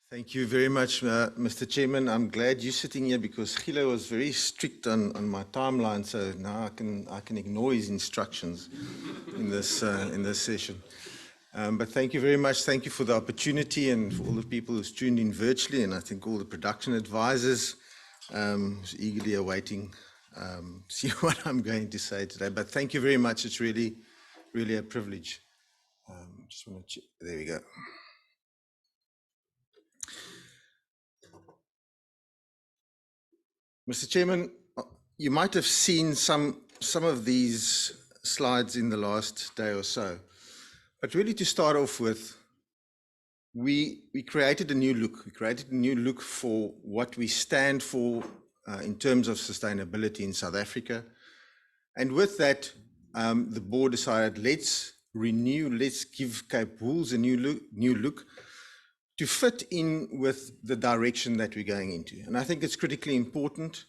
Thank you very much, Mr. Chairman. I'm glad you're sitting here because Gilo was very strict on my timeline, so now I can ignore his instructions in this session. But thank you very much. Thank you for the opportunity and for all the people who's tuned in virtually, and I think all the production advisors who's eagerly awaiting see what I'm going to say today. But thank you very much. It's really a privilege. Just want to check. There we go. Mr. Chairman, you might have seen some of these slides in the last day or so, but really to start off with, we created a new look. We created a new look for what we stand for in terms of sustainability in South Africa. And with that, the board decided, let's renew, let's give Cape Wool's a new look to fit in with the direction that we're going into. And I think it's critically important,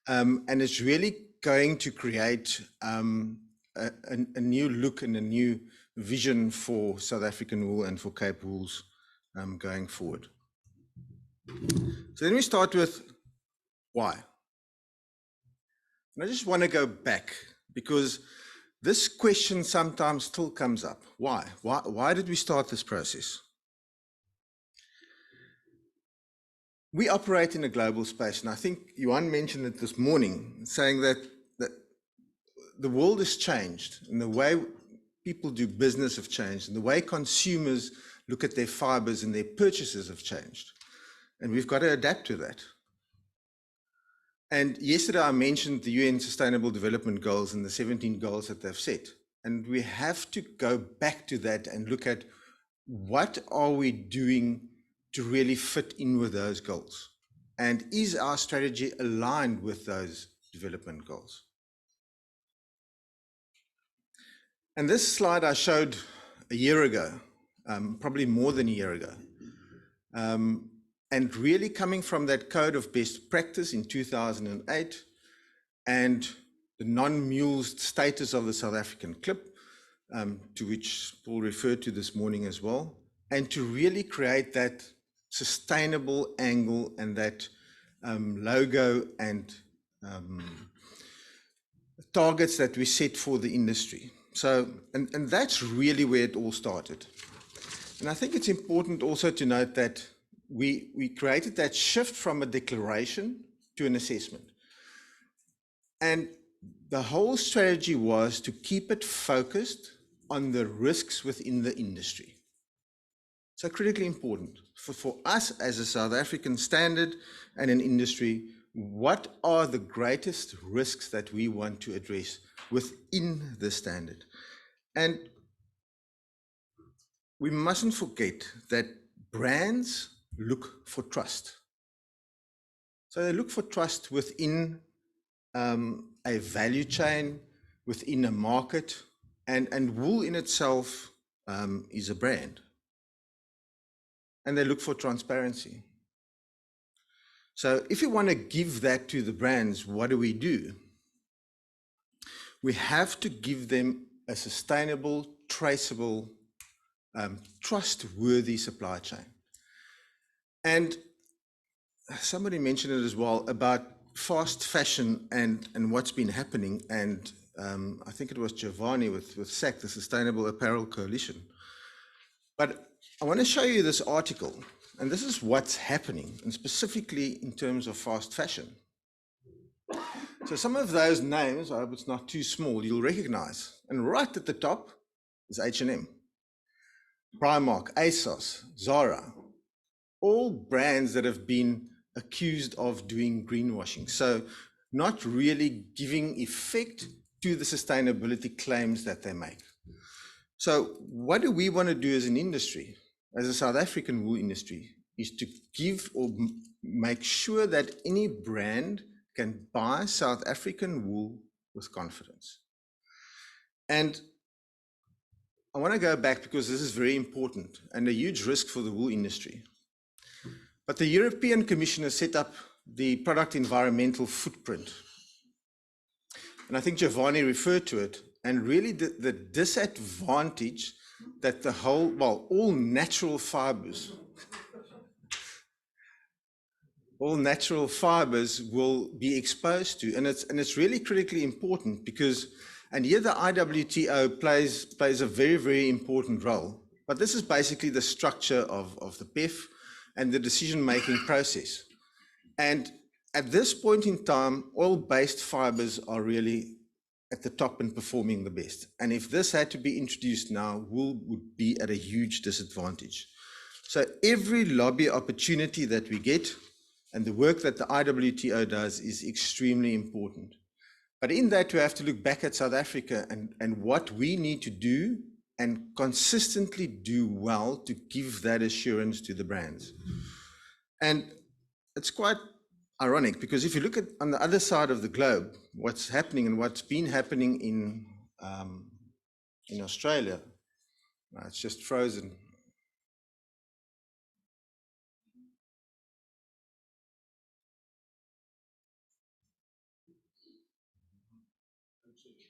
and it's really going to create a new look and a new vision for South African wool and for Cape Wool's going forward. So let me start with why. And I just want to go back because this question sometimes still comes up. Why? Why did we start this process? We operate in a global space, and I think Johan mentioned it this morning, saying that the world has changed, and the way people do business have changed, and the way consumers look at their fibers and their purchases have changed. And we've got to adapt to that. And yesterday I mentioned the UN Sustainable Development Goals and the 17 goals that they've set. And we have to go back to that and look at what are we doing to really fit in with those goals? And is our strategy aligned with those development goals? And this slide I showed a year ago, probably more than a year ago. And really coming from that code of best practice in 2008 and the non-mulesed status of the South African clip, to which Paul referred to this morning as well, and to really create that sustainable angle and that logo and targets that we set for the industry. So, and that's really where it all started. And I think it's important also to note that we created that shift from a declaration to an assessment. And the whole strategy was to keep it focused on the risks within the industry. So critically important for us as a South African standard and an industry, what are the greatest risks that we want to address within the standard? And we mustn't forget that brands look for trust. So they look for trust within a value chain, within a market, and wool in itself is a brand. And they look for transparency. So if you want to give that to the brands, what do? We have to give them a sustainable, traceable, trustworthy supply chain. And somebody mentioned it as well about fast fashion and what's been happening. And I think it was Giovanni with SAC, the Sustainable Apparel Coalition. But I want to show you this article, and this is what's happening, and specifically in terms of fast fashion. So some of those names, I hope it's not too small, you'll recognize. And right at the top is H&M, Primark, ASOS, Zara, all brands that have been accused of doing greenwashing. So not really giving effect to the sustainability claims that they make. So what do we want to do as an industry, as a South African wool industry, is to give or make sure that any brand can buy South African wool with confidence. And I want to go back because this is very important and a huge risk for the wool industry. But the European Commission has set up the product environmental footprint. And I think Giovanni referred to it, and really the disadvantage that all natural fibers all natural fibers will be exposed to. And it's really critically important because, and here the IWTO plays a very, very important role. But this is basically the structure of the PEF and the decision-making process. And at this point in time, oil-based fibers are really at the top and performing the best. And if this had to be introduced now, wool would be at a huge disadvantage. So every lobby opportunity that we get and the work that the IWTO does is extremely important. But in that, we have to look back at South Africa and what we need to do and consistently do well to give that assurance to the brands. And it's quite ironic because if you look at on the other side of the globe, what's happening and what's been happening in Australia, it's just frozen.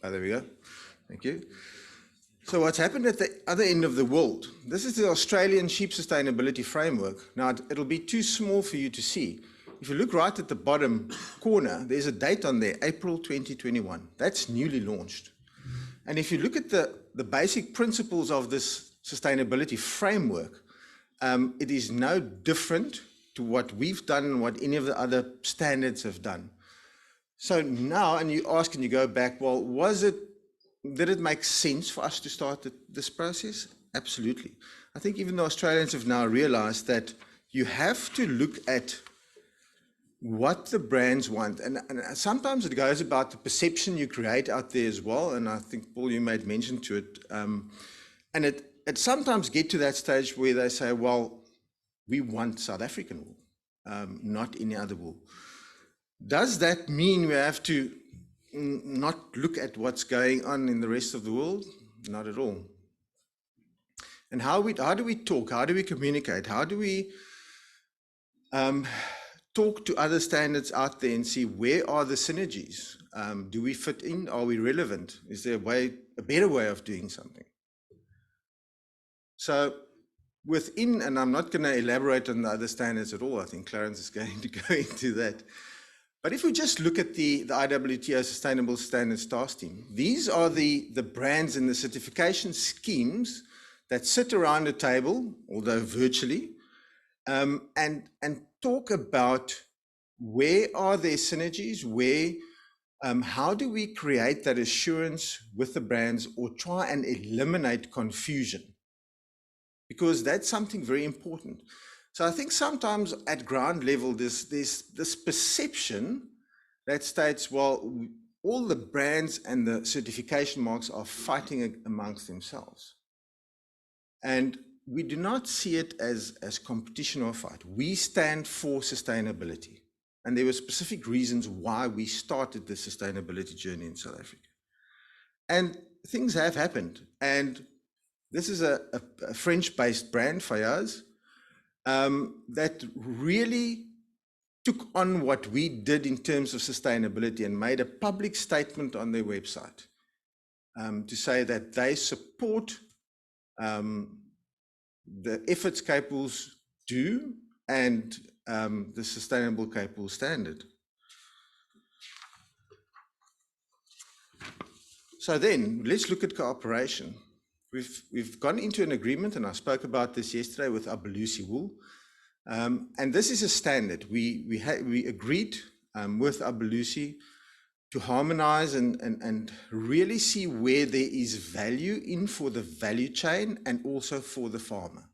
Oh, there we go. Thank you. So what's happened at the other end of the world, this is the Australian Sheep Sustainability Framework. Now, it'll be too small for you to see. If you look right at the bottom corner, there's a date on there, April 2021. That's newly launched. And if you look at the basic principles of this sustainability framework, it is no different to what we've done and what any of the other standards have done. So now, and you ask and you go back, well, did it make sense for us to start this process? Absolutely. I think even the Australians have now realized that you have to look at what the brands want. And sometimes it goes about the perception you create out there as well. And I think, Paul, you made mention to it. And it sometimes get to that stage where they say, well, we want South African wool, not any other wool. Does that mean we have to not look at what's going on in the rest of the world? Not at all. And how do we talk? How do we communicate? How do we talk to other standards out there and see where are the synergies? Do we fit in? Are we relevant? Is there a better way of doing something? So within, and I'm not going to elaborate on the other standards at all. I think Clarence is going to go into that. But if we just look at the IWTO Sustainable Standards Task Team, these are the brands and the certification schemes that sit around a table, although virtually, and talk about where are there synergies, how do we create that assurance with the brands or try and eliminate confusion? Because that's something very important. So I think sometimes at ground level, there's this perception that states, well, all the brands and the certification marks are fighting amongst themselves. And we do not see it as competition or fight. We stand for sustainability. And there were specific reasons why we started the sustainability journey in South Africa. And things have happened. And this is a French-based brand, Fayaz, that really took on what we did in terms of sustainability and made a public statement on their website to say that they support the efforts Cape Wools do and the Sustainable Cape Wool Standard. So then let's look at cooperation. We've gone into an agreement, and I spoke about this yesterday with Abelusi Wool, and this is a standard. We agreed with Abelusi to harmonize and really see where there is value in for the value chain and also for the farmer.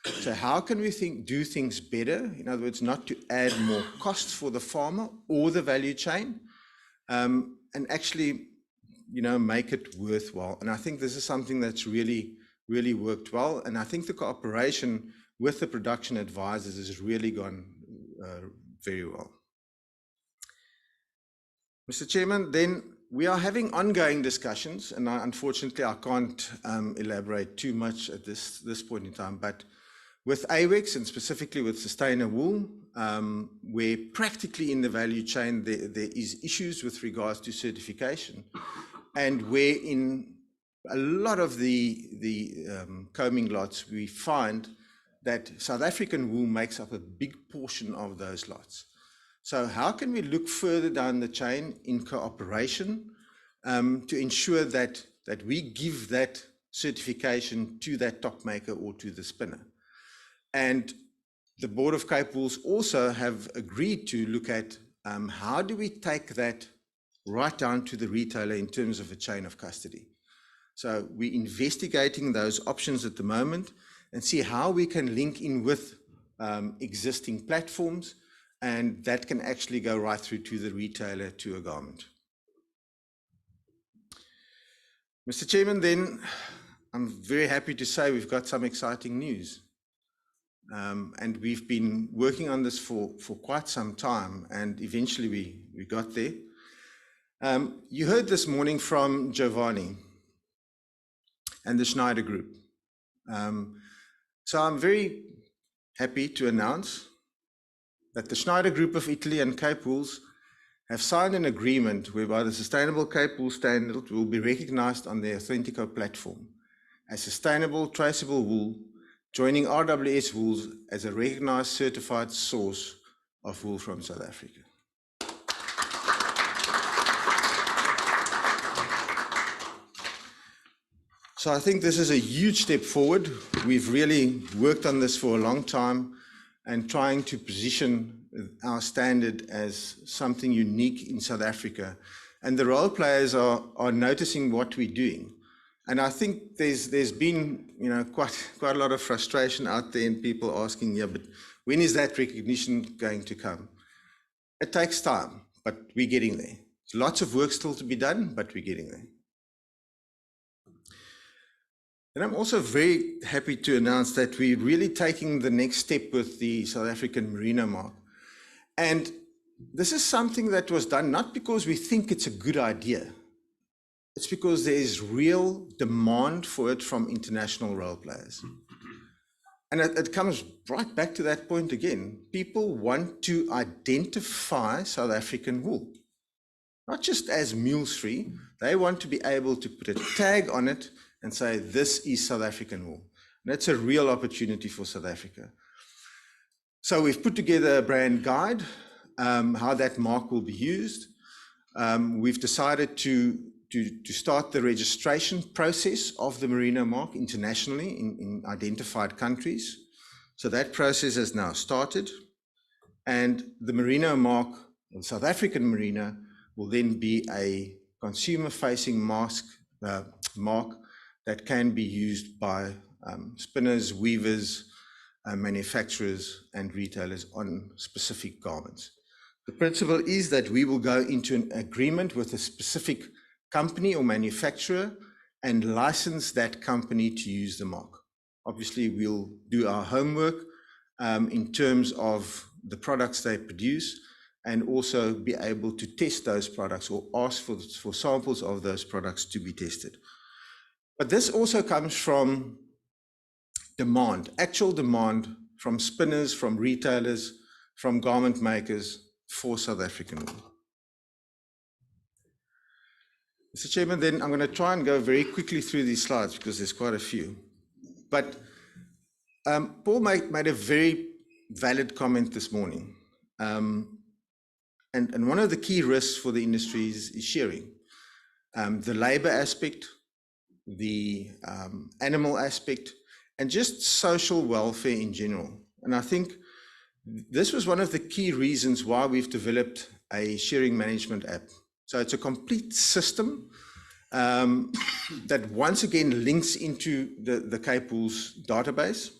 So how can we do things better? In other words, not to add more costs for the farmer or the value chain, and actually, make it worthwhile. And I think this is something that's really, really worked well. And I think the cooperation with the production advisors has really gone very well. Mr. Chairman, then we are having ongoing discussions, and unfortunately I can't elaborate too much at this point in time, but with AWEX and specifically with Sustainer Wool, where practically in the value chain there is issues with regards to certification, and where in a lot of the combing lots we find that South African wool makes up a big portion of those lots. So how can we look further down the chain in cooperation to ensure that we give that certification to that top maker or to the spinner? And the Board of Cape Wools also have agreed to look at how do we take that right down to the retailer in terms of a chain of custody. So we're investigating those options at the moment and see how we can link in with existing platforms, and that can actually go right through to the retailer to a garment. Mr. Chairman, then I'm very happy to say we've got some exciting news. And we've been working on this for quite some time, and eventually we got there. You heard this morning from Giovanni and the Schneider Group. So I'm very happy to announce that the Schneider Group of Italy and Cape Wools have signed an agreement whereby the Sustainable Cape Wool standard will be recognized on the Authentico platform as sustainable, traceable wool, joining RWS Wools as a recognized certified source of wool from South Africa. So I think this is a huge step forward. We've really worked on this for a long time and trying to position our standard as something unique in South Africa. And the role players are noticing what we're doing. And I think there's been quite a lot of frustration out there and people asking, yeah, but when is that recognition going to come? It takes time, but we're getting there. There's lots of work still to be done, but we're getting there. And I'm also very happy to announce that we're really taking the next step with the South African Merino mark. And this is something that was done not because we think it's a good idea. It's because there is real demand for it from international role players. And it comes right back to that point again. People want to identify South African wool, not just as mules-free. They want to be able to put a tag on it and say, this is South African wool. And that's a real opportunity for South Africa. So we've put together a brand guide, how that mark will be used. We've decided to start the registration process of the Merino mark internationally in identified countries. So that process has now started. And the Merino mark, the South African Merino, will then be a consumer-facing mark that can be used by spinners, weavers, manufacturers, and retailers on specific garments. The principle is that we will go into an agreement with a specific company or manufacturer and license that company to use the mark. Obviously, we'll do our homework in terms of the products they produce and also be able to test those products or ask for samples of those products to be tested. But this also comes from demand, actual demand from spinners, from retailers, from garment makers for South African wool. Mr. Chairman, then I'm going to try and go very quickly through these slides because there's quite a few. But Paul made a very valid comment this morning. And one of the key risks for the industry is shearing. The labor aspect, the animal aspect, and just social welfare in general. And I think this was one of the key reasons why we've developed a shearing management app. So it's a complete system that once again links into the Cape Wools database,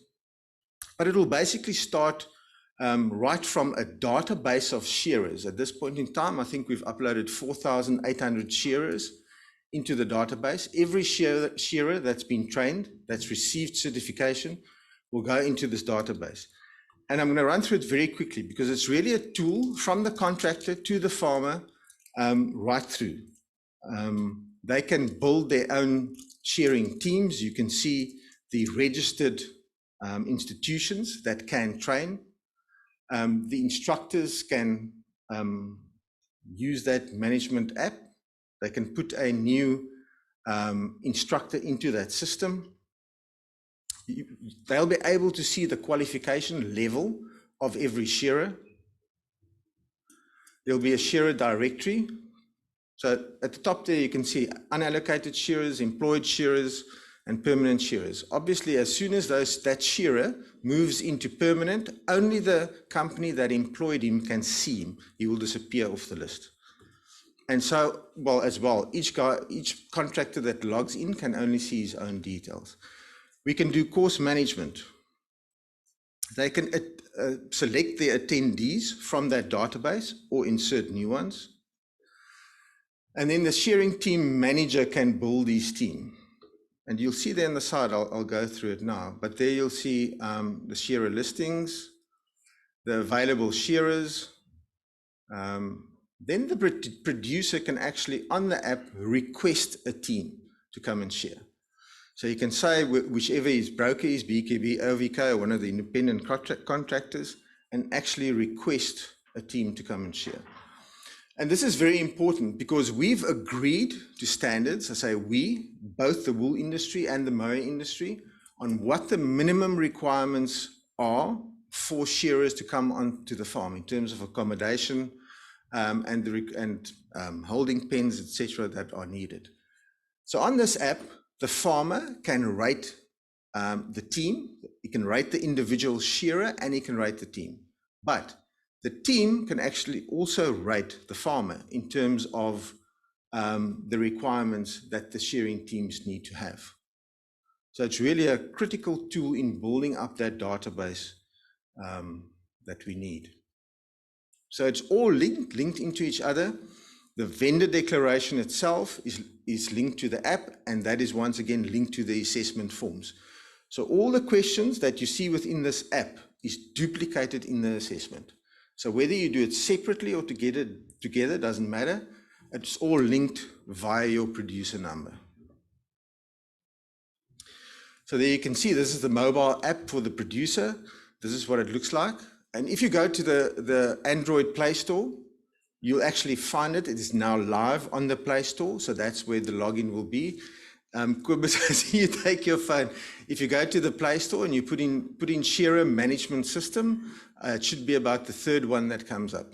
but it will basically start right from a database of shearers. At this point in time, I think we've uploaded 4,800 shearers into the database. Every shearer that's been trained, that's received certification, will go into this database. And I'm going to run through it very quickly because it's really a tool from the contractor to the farmer right through. They can build their own shearing teams. You can see the registered institutions that can train. The instructors can use that management app. They can put a new instructor into that system. They'll be able to see the qualification level of every shearer. There'll be a shearer directory. So at the top there, you can see unallocated shearers, employed shearers, and permanent shearers. Obviously, as soon as that shearer moves into permanent, only the company that employed him can see him. He will disappear off the list. And so, each contractor that logs in can only see his own details. We can do course management. They can select their attendees from that database or insert new ones. And then the shearing team manager can build his team. And you'll see there on the side, I'll go through it now, but there you'll see the shearer listings, the available shearers. Then the producer can actually, on the app, request a team to come and shear. So you can say whichever his broker is, BKB, OVK, or one of the independent contractors, and actually request a team to come and shear. And this is very important because we've agreed to standards, I say we, both the wool industry and the mower industry, on what the minimum requirements are for shearers to come onto the farm in terms of accommodation and holding pens, etc., that are needed. So on this app, the farmer can rate the team, he can rate the individual shearer, and he can rate the team. But the team can actually also rate the farmer in terms of the requirements that the shearing teams need to have. So it's really a critical tool in building up that database that we need. So it's all linked into each other. The vendor declaration itself is linked to the app, and that is once again linked to the assessment forms. So all the questions that you see within this app is duplicated in the assessment. So whether you do it separately or together doesn't matter. It's all linked via your producer number. So there you can see this is the mobile app for the producer. This is what it looks like. And if you go to the Android Play Store, you'll actually find it. It is now live on the Play Store. So that's where the login will be. Kobus, I see you take your phone. If you go to the Play Store and you put in Shearer Management System, it should be about the third one that comes up.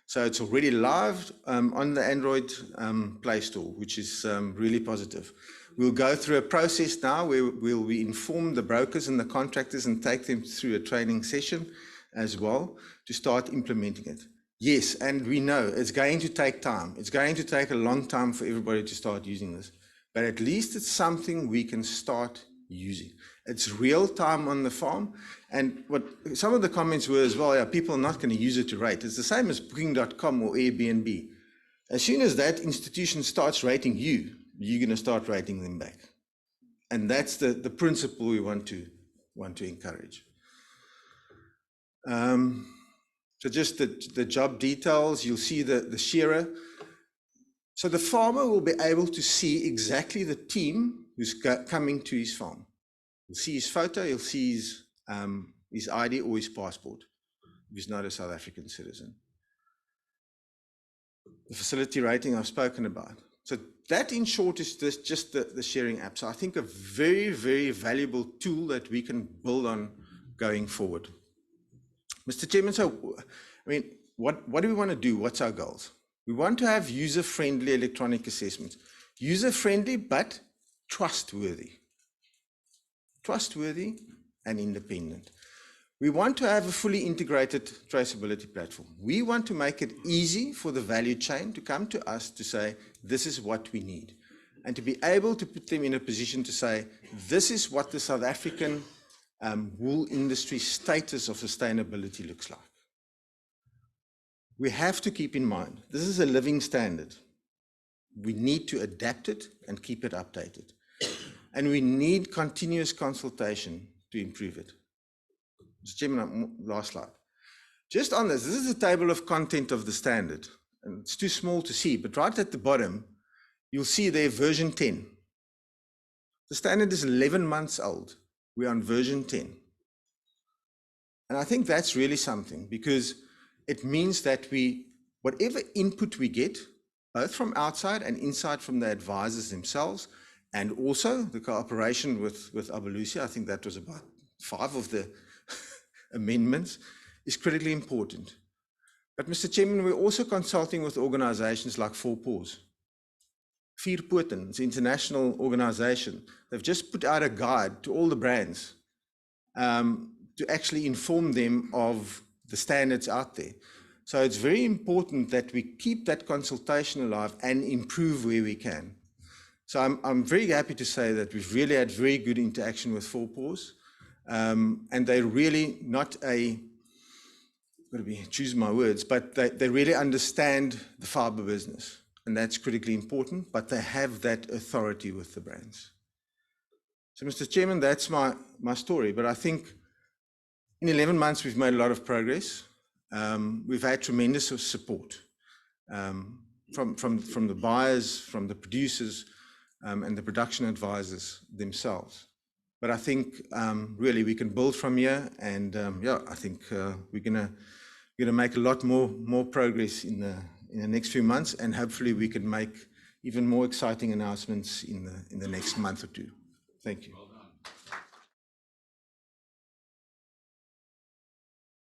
So it's already live on the Android Play Store, which is really positive. We'll go through a process now where we'll inform the brokers and the contractors and take them through a training session as well to start implementing it. Yes, and we know it's going to take time. It's going to take a long time for everybody to start using this. But at least it's something we can start using. It's real time on the farm. And what some of the comments were as well, people are not going to use it to rate. It's the same as Booking.com or Airbnb. As soon as that institution starts rating you, you're going to start rating them back. And that's the principle we want to encourage. So just the job details, you'll see the shearer. So the farmer will be able to see exactly the team who's coming to his farm. He'll see his photo, he'll see his ID or his passport, if he's not a South African citizen. The facility rating I've spoken about. So that in short is just the shearing app. So I think a very, very valuable tool that we can build on going forward. Mr. Chairman, so I mean, what do we want to do? What's our goals? We want to have user-friendly electronic assessments. User-friendly, but trustworthy. Trustworthy and independent. We want to have a fully integrated traceability platform. We want to make it easy for the value chain to come to us to say, this is what we need. And to be able to put them in a position to say, this is what the South African wool industry status of sustainability looks like. We have to keep in mind, this is a living standard. We need to adapt it and keep it updated. And we need continuous consultation to improve it. Mr. Chairman, last slide. Just on this is the table of content of the standard. And it's too small to see, but right at the bottom, you'll see there version 10. The standard is 11 months old. We're on version 10. And I think that's really something because it means that whatever input we get, both from outside and inside from the advisors themselves, And also the cooperation with Abelusia, I think that was about 5 of the amendments, is critically important. But Mr. Chairman, we're also consulting with organizations like Four Paws. Vier Poten, it's an international organization. They've just put out a guide to all the brands to actually inform them of the standards out there. So it's very important that we keep that consultation alive and improve where we can. So I'm very happy to say that we've really had very good interaction with Four Paws, and they're really not a, got to choose my words, but they really understand the fiber business, and that's critically important, but they have that authority with the brands. So Mr. Chairman, that's my story, but I think in 11 months we've made a lot of progress. We've had tremendous support from the buyers, from the producers, and the production advisors themselves. But I think really we can build from here, and yeah, I think we're gonna make a lot more progress in the next few months, and hopefully we can make even more exciting announcements in the next month or two. Thank you.